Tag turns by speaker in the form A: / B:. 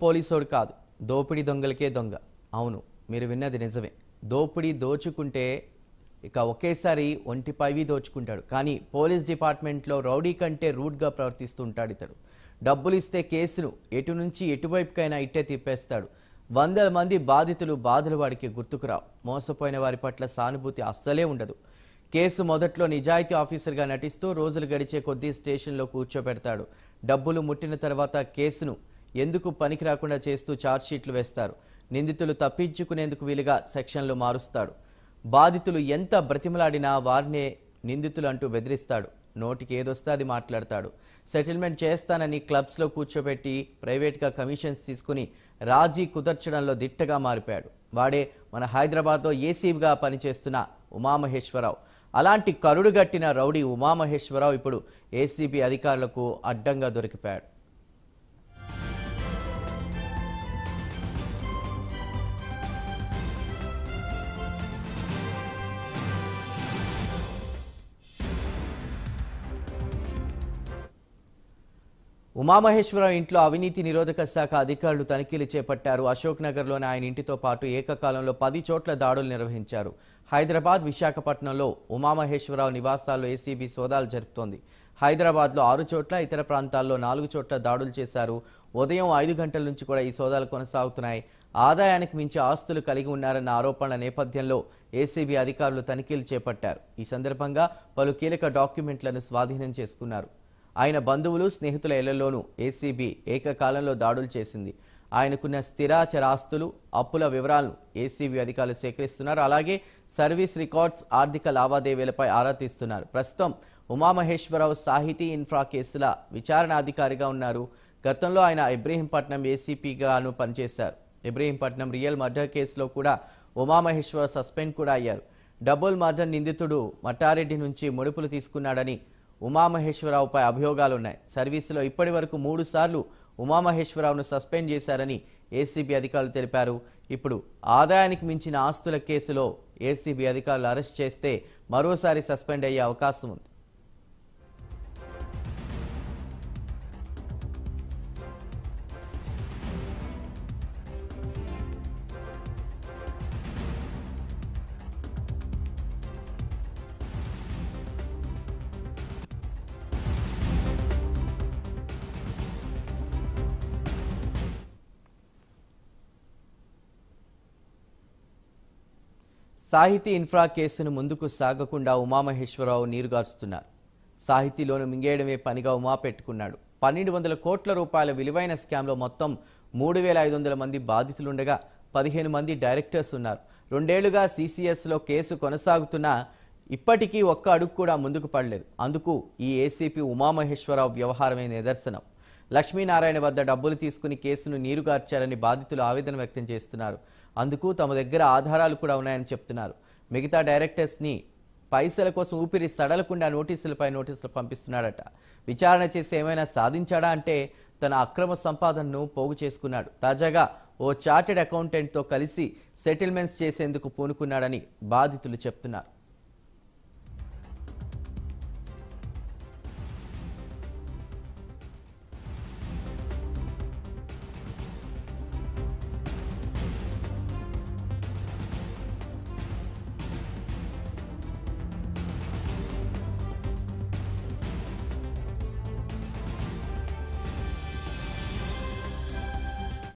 A: పోలీసోడు కాదు, దోపిడీ దొంగలకే దొంగ. అవును, మీరు విన్నది నిజమే. దోపిడీ దోచుకుంటే ఇక ఒకేసారి ఒంటిపైవి దోచుకుంటాడు. కానీ పోలీస్ డిపార్ట్మెంట్లో రౌడీ కంటే రూడ్గా ప్రవర్తిస్తూ ఉంటాడు ఇతడు. డబ్బులు ఇస్తే కేసును ఎటు నుంచి ఎటువైపుకైనా ఇట్టే తిప్పేస్తాడు. వందల మంది బాధితులు బాధలు వాడికి గుర్తుకురావు. మోసపోయిన వారి పట్ల సానుభూతి అస్సలే ఉండదు. కేసు మొదట్లో నిజాయితీ ఆఫీసర్గా నటిస్తూ రోజులు గడిచే కొద్దీ స్టేషన్లో కూర్చోబెడతాడు. డబ్బులు ముట్టిన తర్వాత కేసును ఎందుకు పనికి రాకుండా చేస్తూ ఛార్జ్షీట్లు వేస్తారు. నిందితులు తప్పించుకునేందుకు వీలుగా సెక్షన్లు మారుస్తాడు. బాధితులు ఎంత బ్రతిమలాడినా వారినే నిందితులు అంటూ బెదిరిస్తాడు. నోటికి ఏదొస్తే అది మాట్లాడతాడు. సెటిల్మెంట్ చేస్తానని క్లబ్స్లో కూర్చోబెట్టి ప్రైవేట్గా కమిషన్స్ తీసుకుని రాజీ కుదర్చడంలో దిట్టగా మారిపోయాడు. వాడే మన హైదరాబాద్లో ఏసీబీగా పనిచేస్తున్న ఉమామహేశ్వరరావు. అలాంటి కరుడుగట్టిన రౌడీ ఉమామహేశ్వరరావు ఇప్పుడు ఏసీబీ అధికారులకు అడ్డంగా దొరికిపోయాడు. ఉమామహేశ్వరరావు ఇంట్లో అవినీతి నిరోధక శాఖ అధికారులు తనిఖీలు చేపట్టారు. అశోక్ నగర్లోని ఆయన ఇంటితో పాటు ఏకకాలంలో 10 చోట్ల దాడులు నిర్వహించారు. హైదరాబాద్, విశాఖపట్నంలో ఉమామహేశ్వరరావు నివాసాల్లో ఏసీబీ సోదాలు జరుపుతోంది. హైదరాబాద్లో 6 చోట్ల, ఇతర ప్రాంతాల్లో 4 చోట్ల దాడులు చేశారు. ఉదయం 5 గంటల నుంచి కూడా ఈ సోదాలు కొనసాగుతున్నాయి. ఆదాయానికి మించి ఆస్తులు కలిగి ఉన్నారన్న ఆరోపణల నేపథ్యంలో ఏసీబీ అధికారులు తనిఖీలు చేపట్టారు. ఈ సందర్భంగా పలు కీలక డాక్యుమెంట్లను స్వాధీనం చేసుకున్నారు. ఆయన బంధువులు, స్నేహితుల ఇళ్లలోనూ ఏసీబీ ఏకకాలంలో దాడులు చేసింది. ఆయనకున్న స్థిరాచరాస్తులు, అప్పుల వివరాలను ఏసీబీ అధికారులు సేకరిస్తున్నారు. అలాగే సర్వీస్ రికార్డ్స్, ఆర్థిక లావాదేవీలపై ఆరా తీస్తున్నారు. ప్రస్తుతం ఉమామహేశ్వరరావు సాహితీ ఇన్ఫ్రా కేసుల విచారణ అధికారిగా ఉన్నారు. గతంలో ఆయన ఇబ్రహీంపట్నం ఏసీపీగాను పనిచేశారు. ఇబ్రహీంపట్నం రియల్ మర్డర్ కేసులో కూడా ఉమామహేశ్వరరావు సస్పెండ్ కూడా అయ్యారు. డబుల్ మర్డర్ నిందితుడు మట్టారెడ్డి నుంచి ముడుపులు తీసుకున్నాడని ఉమామహేశ్వరరావుపై అభియోగాలున్నాయి. సర్వీసులో ఇప్పటి వరకు 3 సార్లు ఉమామహేశ్వరరావును సస్పెండ్ చేశారని ఏసీబీ అధికారులు తెలిపారు. ఇప్పుడు ఆదాయానికి మించిన ఆస్తుల కేసులో ఏసీబీ అధికారులు అరెస్ట్ చేస్తే మరోసారి సస్పెండ్ అయ్యే అవకాశం ఉంది. సాహితీ ఇన్ఫ్రా కేసును ముందుకు సాగకుండా ఉమామహేశ్వరరావు నీరుగార్చుతున్నారు. సాహితీలోను మింగేయడమే పనిగా ఉమా పెట్టుకున్నాడు. 1200 కోట్ల రూపాయల విలువైన స్కామ్లో మొత్తం 3500 మంది బాధితులుండగా 15 మంది డైరెక్టర్స్ ఉన్నారు. 2 ఏళ్లుగా సీసీఎస్లో కేసు కొనసాగుతున్నా ఇప్పటికీ ఒక్క అడుగు కూడా ముందుకు పడలేదు. అందుకు ఈ ఏసీపీ ఉమామహేశ్వరరావు వ్యవహారమే నిదర్శనం. లక్ష్మీనారాయణ వద్ద డబ్బులు తీసుకుని కేసును నీరుగార్చారని బాధితులు ఆవేదన వ్యక్తం చేస్తున్నారు. అందుకు తమ దగ్గర ఆధారాలు కూడా ఉన్నాయని చెప్తున్నారు. మిగతా డైరెక్టర్స్ని పైసల కోసం ఊపిరి సడలకుండా నోటీసులపై నోటీసులు పంపిస్తున్నాడట. విచారణ చేసి ఏమైనా సాధించాడా అంటే తన అక్రమ సంపాదనను పోగు చేసుకున్నాడు. తాజాగా ఓ చార్టెడ్ అకౌంటెంట్తో కలిసి సెటిల్మెంట్స్ చేసేందుకు పూనుకున్నాడని బాధితులు చెప్తున్నారు.